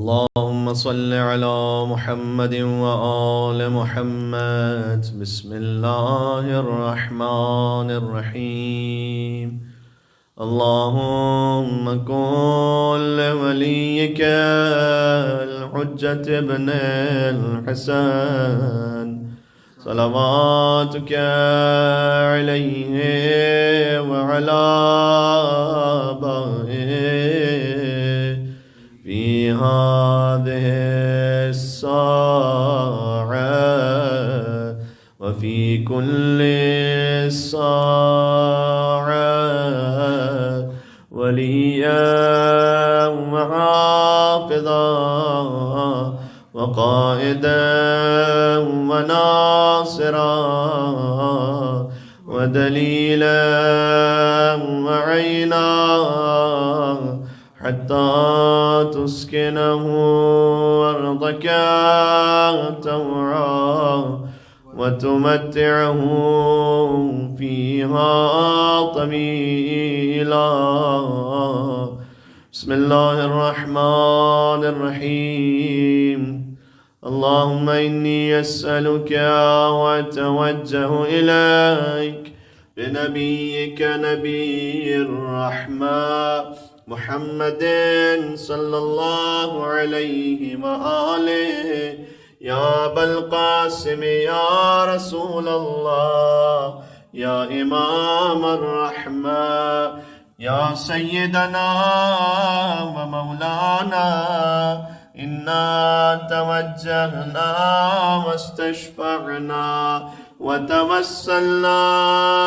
اللهم صل على محمد وآل محمد. بسم الله الرحمن الرحيم. اللهم كن لوليك الحجة ابن الحسن صلواتك عليه وعلى آبائه في هذه الساعة وفي كل ساعة وليا وحافظا وقائدا وناصرا ودليلا وعينا حتى تسكنه أرضك طوعا وتمتعه فيها طويلا. بسم الله الرحمن الرحيم. اللهم إني أسألك وأتوجه إليك بنبيك نبي الرحمة محمد صلى الله عليه وآله يا أبا القاسم يا رسول الله يا إمام الرحمة يا سيدنا ومولانا إنا توجهنا واستشفعنا وتوسلنا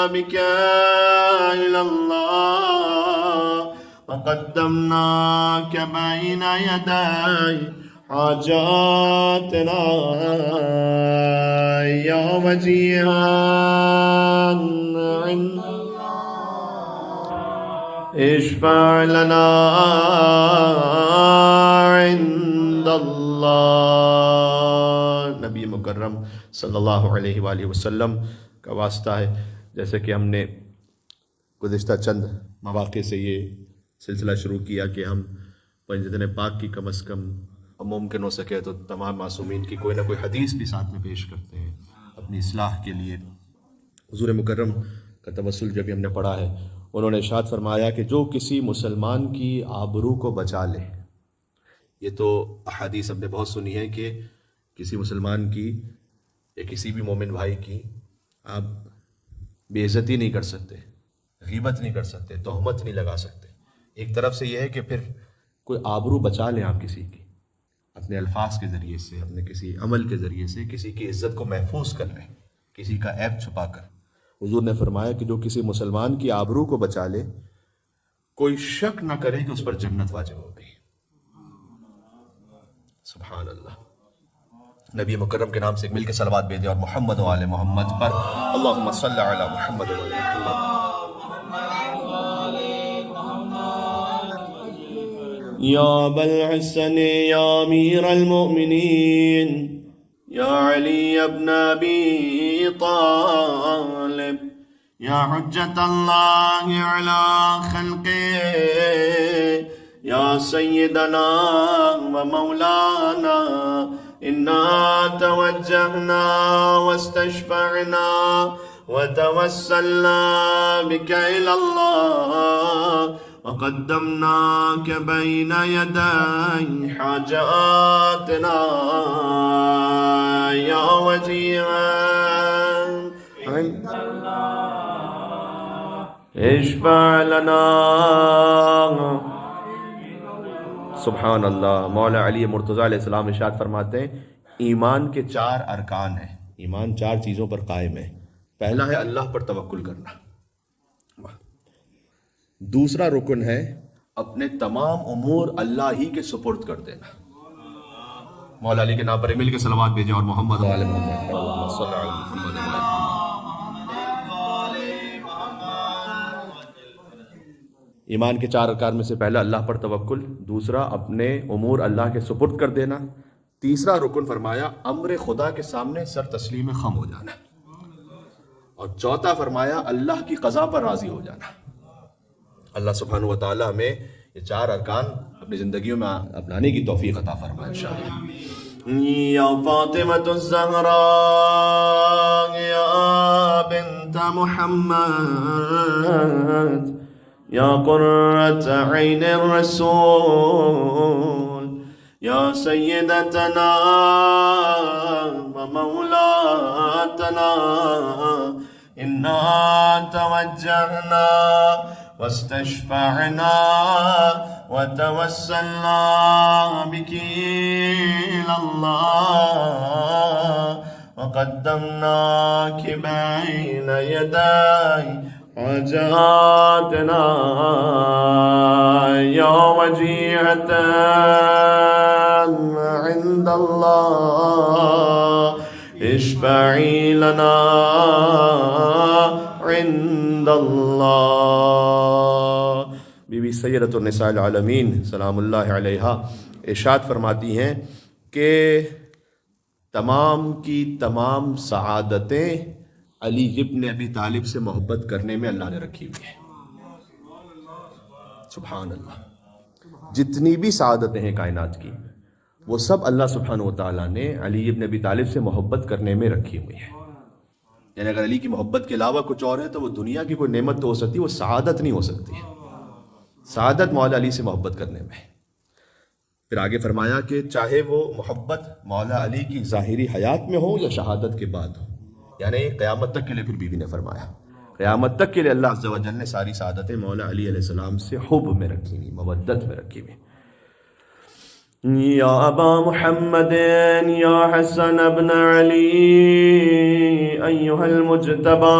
بك إلى الله وقدمناك بين يدي حاجاتنا يا وجيها عند اشفع لنا عند اللہ. نبی مکرم صلی اللہ علیہ وآلہ وسلم کا واسطہ ہے. جیسے کہ ہم نے گزشتہ چند مواقع سے یہ سلسلہ شروع کیا کہ ہم پنجتن پاک کی کم از کم ممکن ہو سکے تو تمام معصومین کی کوئی نہ کوئی حدیث بھی ساتھ میں پیش کرتے ہیں اپنی اصلاح کے لیے. حضور مکرم کا توسل جب ہم نے پڑھا ہے، انہوں نے ارشاد فرمایا کہ جو کسی مسلمان کی آبرو کو بچا لے. یہ تو احادیث ہم نے بہت سنی ہے کہ کسی مسلمان کی یا کسی بھی مومن بھائی کی آپ بے عزتی نہیں کر سکتے، غیبت نہیں کر سکتے، تہمت نہیں لگا سکتے. ایک طرف سے یہ ہے کہ پھر کوئی آبرو بچا لیں آپ کسی کی، اپنے الفاظ کے ذریعے سے، اپنے کسی عمل کے ذریعے سے کسی کی عزت کو محفوظ کر لیں، کسی کا عیب چھپا کر. حضور نے فرمایا کہ جو کسی مسلمان کی آبرو کو بچا لے، کوئی شک نہ کرے کہ اس پر جنت واجب ہو گئی. سبحان اللہ. نبی مکرم کے نام سے مل کے صلوات بھیجیں اور محمد و آل محمد پر اللہم صلی علی محمد و آل محمد. یا ابا الحسن یا امیر المؤمنین یا علی ابن ابی طالب یا حجت اللہ علی خلقه یا سیدنا و مولانا انا توجہنا واستشفعنا وتوسلنا بك إلى الله وقدمناك بين يدي حاجاتنا يا وجيها عند الله اشفع لنا. سبحان اللہ. مولا علی مرتضیٰ علیہ السلام ارشاد فرماتے ہیں ایمان کے 4 ارکان ہیں. ایمان 4 چیزوں پر قائم ہے. پہلا ہے اللہ پر توکل کرنا. دوسرا رکن ہے اپنے تمام امور اللہ ہی کے سپرد کر دینا. مولا علی کے نام پر مل کے صلوات بھیجیں اور محمد و آل محمد صلی اللہ علیہ وسلم. ایمان کے 4 ارکان میں سے پہلا اللہ پر توکل، دوسرا اپنے امور اللہ کے سپرد کر دینا، تیسرا رکن فرمایا امر خدا کے سامنے سر تسلیم خم ہو جانا، اور چوتھا فرمایا اللہ کی قضا پر راضی ہو جانا. اللہ سبحانہ و تعالیٰ ہمیں یہ 4 ارکان اپنی زندگیوں میں اپنانے کی توفیق عطا فرمائے انشاءاللہ. یا فاطمة الزہراء یا بنت محمد یا قرۃ عین الرسول یا سیدتنا و مولاتنا انا توجہنا واستشفعنا وتوسلنا بك إلى الله وقدمناك بين يدي حاجاتنا يا وجيهة عند الله اشفعي لنا عند اللہ. بی بی سیدۃ النساء العالمین سلام اللہ علیہا ارشاد فرماتی ہیں کہ تمام کی تمام سعادتیں علی ابن ابی طالب سے محبت کرنے میں اللہ نے رکھی ہوئی ہیں. سبحان اللہ. جتنی بھی سعادتیں ہیں کائنات کی وہ سب اللہ سبحانہ وتعالیٰ نے علی ابن ابی طالب سے محبت کرنے میں رکھی ہوئی ہیں. یعنی اگر علی کی محبت کے علاوہ کچھ اور ہے تو وہ دنیا کی کوئی نعمت تو ہو سکتی، وہ سعادت نہیں ہو سکتی. سعادت مولا علی سے محبت کرنے میں. پھر آگے فرمایا کہ چاہے وہ محبت مولا علی کی ظاہری حیات میں ہو یا شہادت کے بعد ہو، یعنی قیامت تک کے لیے. پھر بیوی نے فرمایا قیامت تک کے لیے اللہ عز و جل نے ساری سعادتیں مولا علی علیہ السلام سے حب میں رکھی ہوئی، مودت میں رکھی ہوئی. یا ابا محمد یا حسن ابن علی ایہا المجتبی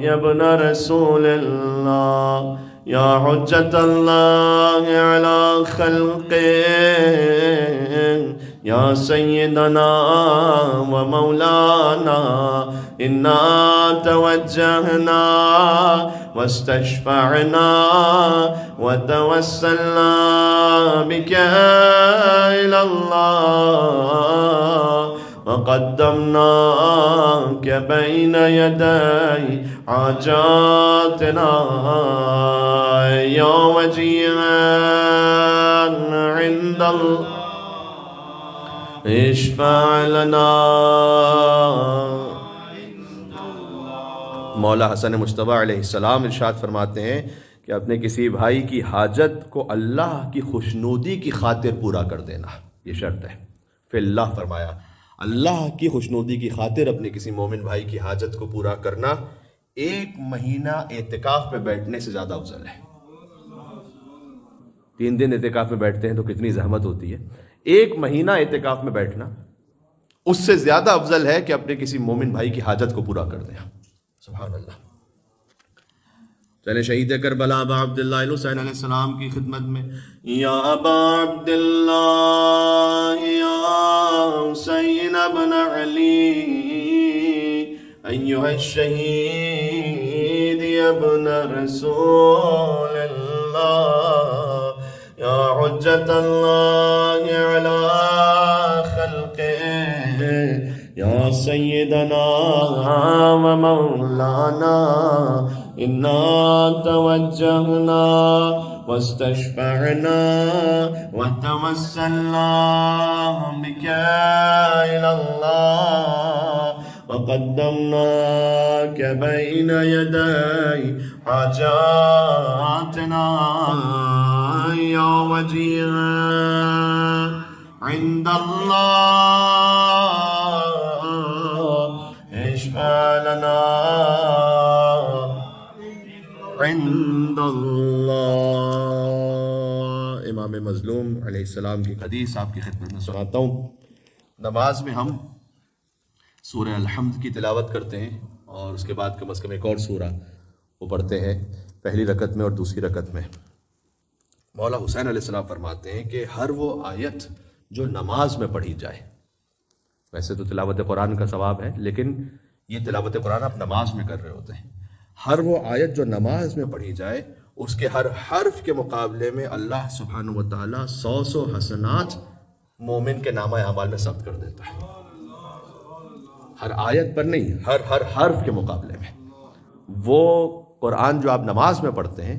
یا ابن رسول اللہ یا حجت اللہ علی خلقہ یا سیدنا و مولانا انا توجہنا واستشفعنا وتوسلنا بك إلى الله وقدمناك بين يدي حاجاتنا يا وجيها عند الله اشفع لنا. مولا حسن مجتبی علیہ السلام ارشاد فرماتے ہیں کہ اپنے کسی بھائی کی حاجت کو اللہ کی خوشنودی کی خاطر پورا کر دینا یہ شرط ہے. پھر اللہ فرمایا اللہ کی خوشنودی کی خاطر اپنے کسی مومن بھائی کی حاجت کو پورا کرنا 1 مہینہ اعتکاف میں بیٹھنے سے زیادہ افضل ہے. 3 دن اعتکاف میں بیٹھتے ہیں تو کتنی زحمت ہوتی ہے. 1 مہینہ اعتکاف میں بیٹھنا اس سے زیادہ افضل ہے کہ اپنے کسی مومن بھائی کی حاجت کو پورا کر دیں. سبحان اللہ. چلے شہید کربلا ابا عبداللہ الحسین علیہ السلام کی خدمت میں. یا ابا عبداللہ یا حسین ابن علی ایہا الشہید ابن رسول اللہ یا حجت اللہ علی خلقہ یا سیدنا و مولانا انا توجہنا واستشفعنا وتوسلنا بك إلى الله وقدمناك بين يدي حاجاتنا يا وجيها عند الله اشفع لنا عند اللہ. امام مظلوم علیہ السلام کی حدیث آپ کی خدمت میں سناتا ہوں. نماز میں ہم سورہ الحمد کی تلاوت کرتے ہیں اور اس کے بعد کم از کم ایک اور سورہ وہ پڑھتے ہیں پہلی رکعت میں اور دوسری رکعت میں. مولا حسین علیہ السلام فرماتے ہیں کہ ہر وہ آیت جو نماز میں پڑھی جائے، ویسے تو تلاوت قرآن کا ثواب ہے لیکن یہ تلاوت قرآن آپ نماز میں کر رہے ہوتے ہیں، ہر وہ آیت جو نماز میں پڑھی جائے اس کے ہر حرف کے مقابلے میں اللہ سبحانہ و تعالیٰ 100 حسنات مومن کے نامہ اعمال میں ثبت کر دیتا ہے. ہر آیت پر نہیں، ہر حرف کے مقابلے میں. وہ قرآن جو آپ نماز میں پڑھتے ہیں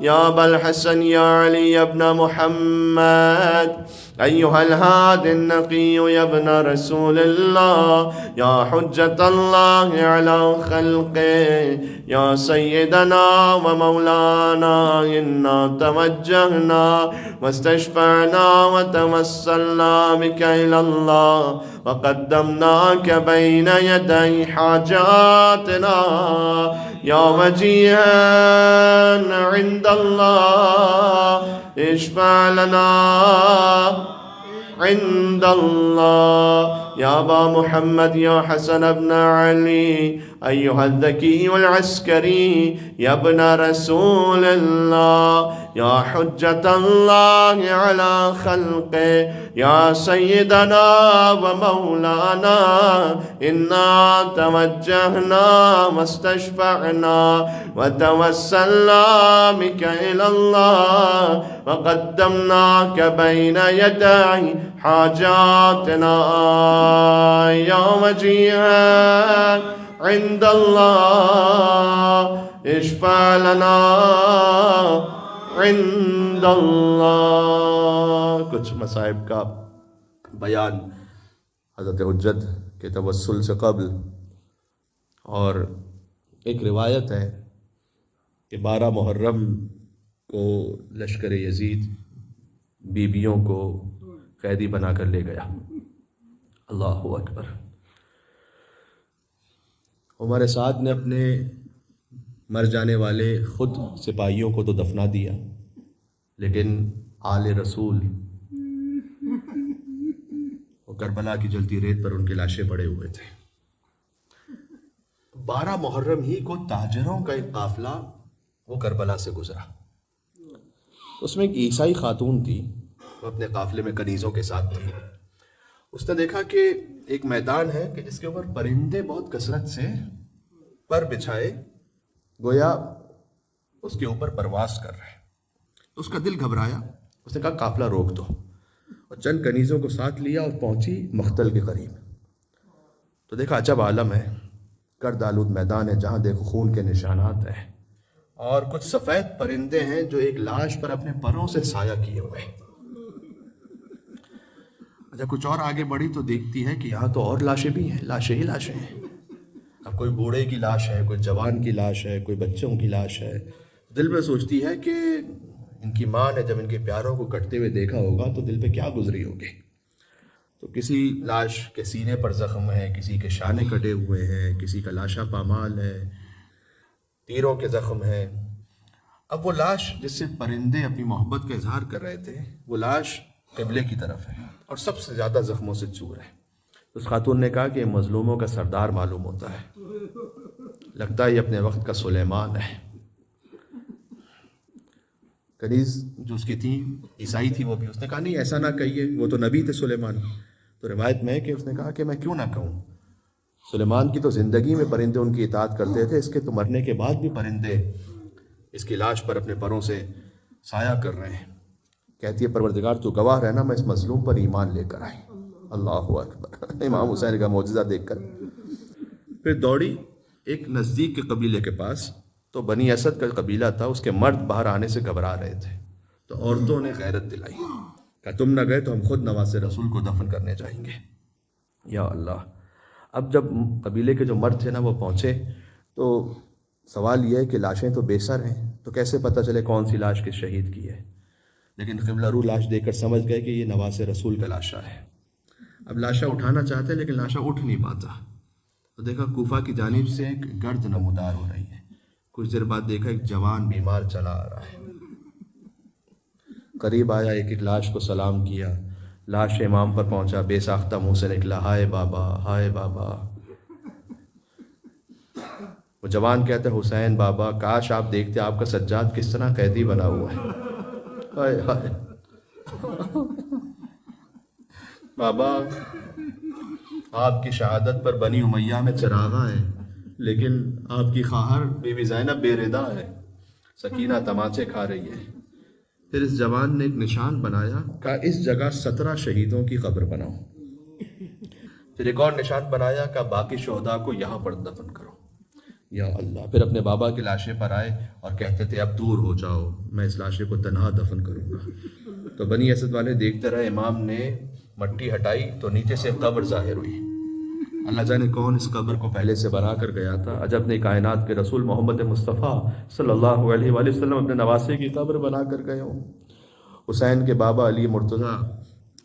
يا أبا الحسن يا علي بن محمد أيها الهادي النقي يا ابن رسول الله يا حجة الله على خلقه يا سيدنا ومولانا إنا توجهنا واستشفعنا وتوسلنا بك إلى الله وقدمناك بين يدي حاجاتنا يا وجيها عند الله اشفع لنا عند الله يا أبا محمد يا حسن بن علي أيها الذكي العسكري يا ابن رسول الله يا حجة الله على خلقه يا سيدنا ومولانا إنا توجهنا واستشفعنا وتوسلنا بك إلى الله وقدمناك بين يدي حاجاتنا يا وجيها عند الله اشفع لنا عند اللہ. کچھ مصائب کا بیان حضرت حجت کے توسل سے قبل. اور ایک روایت ہے کہ 12 محرم کو لشکر یزید بیویوں کو قیدی بنا کر لے گیا. اللہ اکبر. عمر سعد نے اپنے مر جانے والے خود سپاہیوں کو تو دفنا دیا، لیکن آل رسول وہ کربلا کی جلتی ریت پر ان کی لاشیں پڑے ہوئے تھے. 12 محرم ہی کو تاجروں کا ایک قافلہ وہ کربلا سے گزرا. اس میں ایک عیسائی خاتون تھی، وہ اپنے قافلے میں کنیزوں کے ساتھ تھی. اس نے دیکھا کہ ایک میدان ہے کہ جس کے اوپر پرندے بہت کثرت سے پر بچھائے گویا اس کے اوپر پرواز کر رہے. اس کا دل گھبرایا. اس نے کہا قافلہ روک دو، اور چند کنیزوں کو ساتھ لیا اور پہنچی مختل کے قریب. تو دیکھا عجب عالم ہے، گرد آلود میدان ہے جہاں دیکھو خون کے نشانات ہیں، اور کچھ سفید پرندے ہیں جو ایک لاش پر اپنے پروں سے سایہ کیے ہوئے ہیں. جب کچھ اور آگے بڑھی تو دیکھتی ہے کہ یہاں تو اور لاشیں بھی ہیں، لاشیں ہی لاشیں ہیں. اب کوئی بوڑھے کی لاش ہے، کوئی جوان کی لاش ہے، کوئی بچوں کی لاش ہے. دل میں سوچتی ہے کہ ان کی ماں نے جب ان کے پیاروں کو کٹتے ہوئے دیکھا ہوگا تو دل پہ کیا گزری ہوگی. تو کسی لاش کے سینے پر زخم ہے، کسی کے شانے کٹے ہوئے ہیں، کسی کا لاشا پامال ہے، تیروں کے زخم ہیں. اب وہ لاش جس سے پرندے اپنی محبت کا اظہار کر رہے تھے، وہ لاش قبلے کی طرف ہے اور سب سے زیادہ زخموں سے چور ہے. اس خاتون نے کہا کہ یہ مظلوموں کا سردار معلوم ہوتا ہے، لگتا ہے یہ اپنے وقت کا سلیمان ہے. کنیز جو اس کی تھی عیسائی تھی، وہ بھی اس نے کہا نہیں ایسا نہ کہیے، وہ تو نبی تھے سلیمان. تو روایت میں ہے کہ اس نے کہا کہ میں کیوں نہ کہوں، سلیمان کی تو زندگی میں پرندے ان کی اطاعت کرتے تھے، اس کے تو مرنے کے بعد بھی پرندے اس کی لاش پر اپنے پروں سے سایہ کر رہے ہیں. کہتی ہے پروردگار تو گواہ رہنا میں اس مظلوم پر ایمان لے کر آئی. اللہ اکبر. امام حسین کا معجزہ دیکھ کر پھر دوڑی ایک نزدیک کے قبیلے کے پاس. تو بنی اسد کا قبیلہ تھا، اس کے مرد باہر آنے سے گھبرا رہے تھے. تو عورتوں نے غیرت دلائی کہ تم نہ گئے تو ہم خود نواز رسول کو دفن کرنے جائیں گے. یا اللہ. اب جب قبیلے کے جو مرد تھے نا وہ پہنچے تو سوال یہ ہے کہ لاشیں تو بے سر ہیں، تو کیسے پتہ چلے کون سی لاش کس شہید کی ہے. لیکن قبلہ رو لاش دیکھ کر سمجھ گئے کہ یہ نواز رسول کا لاشا ہے. اب لاشا اٹھانا چاہتے لیکن لاشا اٹھ نہیں پاتا. تو دیکھا کوفہ کی جانب سے ایک گرد نمودار ہو رہی ہے. کچھ دیر بعد دیکھا ایک جوان بیمار چلا آ رہا ہے. قریب آیا، ایک ایک لاش کو سلام کیا. لاش امام پر پہنچا، بے ساختہ منہ سے نکلا ہائے بابا ہائے بابا. وہ جوان کہتا ہے حسین بابا کاش آپ دیکھتے آپ کا سجاد کس طرح قیدی بنا ہوا ہے. ہائے ہائے بابا آپ کی شہادت پر بنی امیہ میں چراغاں ہیں، لیکن آپ کی خواہر بی بی زینب بے ردا ہے، سکینہ تماچے کھا رہی ہے. پھر اس جوان نے ایک نشان بنایا کہ اس جگہ 17 شہیدوں کی قبر بناؤ. پھر ایک اور نشان بنایا کہ باقی شہداء کو یہاں پر دفن کرو. یا اللہ. پھر اپنے بابا کے لاشے پر آئے اور کہتے تھے اب دور ہو جاؤ، میں اس لاشے کو تنہا دفن کروں گا. تو بنی اسد والے دیکھتے رہے. امام نے مٹی ہٹائی تو نیچے سے قبر ظاہر ہوئی. اللہ جانے کون اس قبر کو پہلے سے بنا کر گیا تھا. عجب نے کائنات کے رسول محمد مصطفیٰ صلی اللہ علیہ وآلہ وسلم اپنے نواسے کی قبر بنا کر گئے ہوں. حسین کے بابا علی مرتضیٰ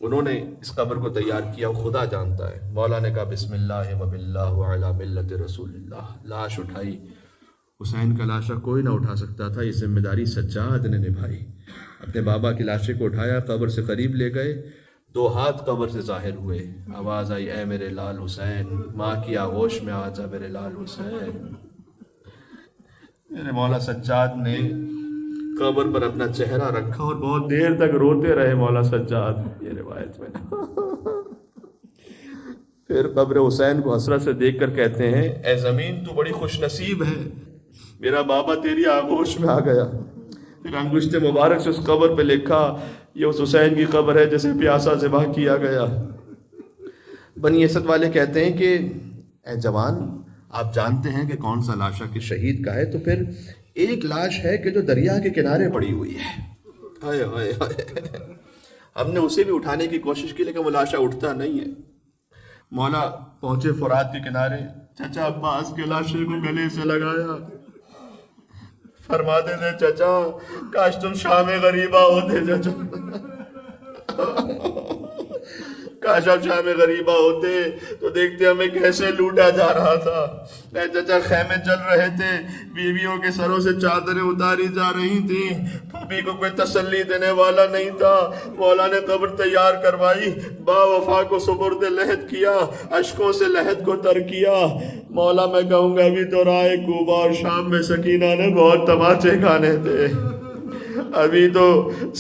انہوں نے اس قبر کو تیار کیا، خدا جانتا ہے. مولا نے کہا بسم اللہ و باللہ وعلی ملت رسول اللہ. لاش اٹھائی. حسین کا لاشا کوئی نہ اٹھا سکتا تھا، یہ ذمہ داری سجاد نے نبھائی. اپنے بابا کی لاشے کو اٹھایا، قبر سے قریب لے گئے. 2 ہاتھ قبر سے ظاہر ہوئے. آواز آئی اے میرے لال حسین، ماں کی آغوش میں آ جا میرے لال حسین. میرے مولا سجاد نے قبر پر اپنا چہرہ رکھا اور بہت دیر تک روتے رہے مولا سجاد، یہ روایت میں. پھر قبر حسین کو حسرت سے دیکھ کر کہتے ہیں اے زمین تو بڑی خوش نصیب ہے، میرا بابا تیری آغوش میں آ گیا. پھر انگشت مبارک سے اس قبر پہ لکھا یہ اس حسین کی قبر ہے جسے پیاسا ذبح کیا گیا. بنی اسد والے کہتے ہیں کہ اے جوان، آپ جانتے ہیں کہ کون سا لاشا کہ شہید کا ہے، تو پھر ایک لاش ہے کہ جو دریا کے کنارے پڑی ہوئی ہے. ہائے ہائے ہائے. ہم نے اسے بھی اٹھانے کی کوشش کی لیکن وہ لاشا اٹھتا نہیں ہے. مولا پہنچے فرات کے کنارے، چچا عباس کے لاشے کو گلے سے لگایا. فرماتے تھے چچا کاش تم شام غریبہ ہوتے چچا، کاش آپ شام غریبہ ہوتے تو دیکھتے ہمیں کیسے لوٹا جا رہا تھا. اے چچا خیمے چل رہے تھے، بیویوں کے سروں سے چادریں اتاری جا رہی تھیں، پھوپھی کو کوئی تسلی دینے والا نہیں تھا. مولا نے قبر تیار کروائی، با وفا کو سپرد لحد کیا، اشکوں سے لحد کو تر کیا. مولا میں کہوں گا ابھی تو رائے کوبہ اور شام میں سکینہ نے بہت تماچے کھانے تھے، ابھی تو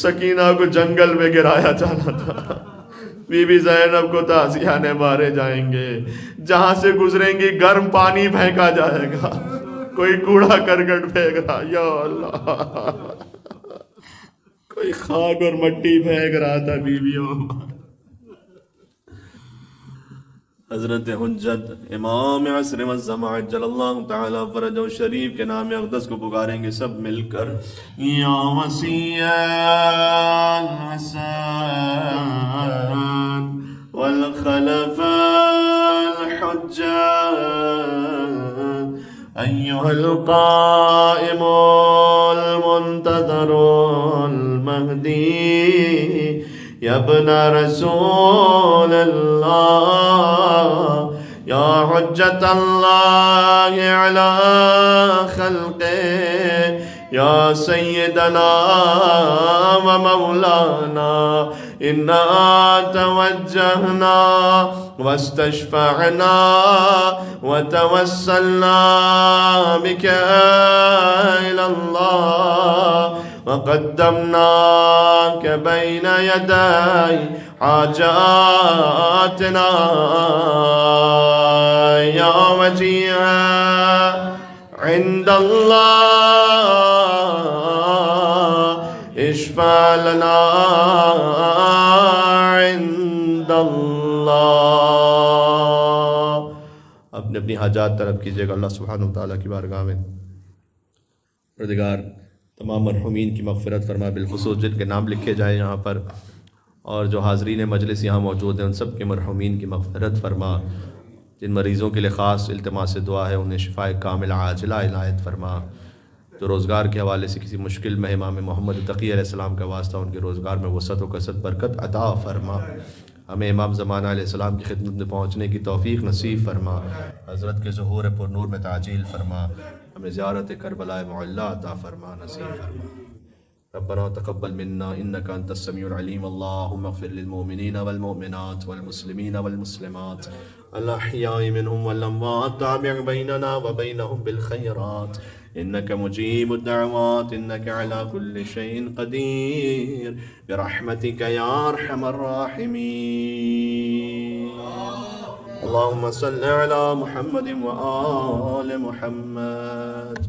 سکینہ کو جنگل میں گرایا جانا تھا. بی بی زینب کو تازیانے مارے جائیں گے، جہاں سے گزریں گی گرم پانی پھینکا جائے گا، کوئی کوڑا کرکٹ پھینک رہا یا اللہ، کوئی خاک اور مٹی پھینک رہا تھا بیویوں. حضرت حجت امام عصر والزمان عجل اللہ تعالی فرجہ شریف کے نام اقدس کو پکاریں گے سب مل کر. یا وسیع الحسن والخلف الحجہ ایہا القائم المنتظر المہدی یا ابن رسول اللہ یا حجت اللہ علی خلقہ یا سیدنا و مولانا انا توجہنا واستشفعنا وتوسلنا بک الی اللہ وقدمناک بین یدی حاجاتنا یا وجیہا عند اللہ اشفع لنا عند اللہ. اپنی اپنی حاجات طلب کیجیے گا اللہ سبحانہ وتعالیٰ کی بارگاہ میں. پروردگار تمام مرحومین کی مغفرت فرما، بالخصوص جن کے نام لکھے جائیں یہاں پر اور جو حاضرین مجلس یہاں موجود ہیں ان سب کے مرحومین کی مغفرت فرما. جن مریضوں کے لیے خاص التماس دعا ہے انہیں شفائے کامل عاجلہ عنایت فرما. جو روزگار کے حوالے سے کسی مشکل میں امام محمد تقی علیہ السلام کا واسطہ، ان کے روزگار میں وسعت و کثرت برکت عطا فرما. ہمیں امام زمانہ علیہ السلام کی خدمت میں پہنچنے کی توفیق نصیب فرما. حضرت کے ظہور پر نور میں تعجیل فرما. ہمیں زیارت کربلا معلیٰ عطا فرما نصیب فرما. ربنا تقبل منا انك انت السميع العليم. اللهم اغفر للمؤمنين والمؤمنات والمسلمين والمسلمات الاحياء منهم والاموات، تابع بيننا وبينهم بالخيرات انك مجيب الدعوات انك على كل شيء قدير برحمتك يا ارحم الراحمين. اللهم صل على محمد وآل محمد.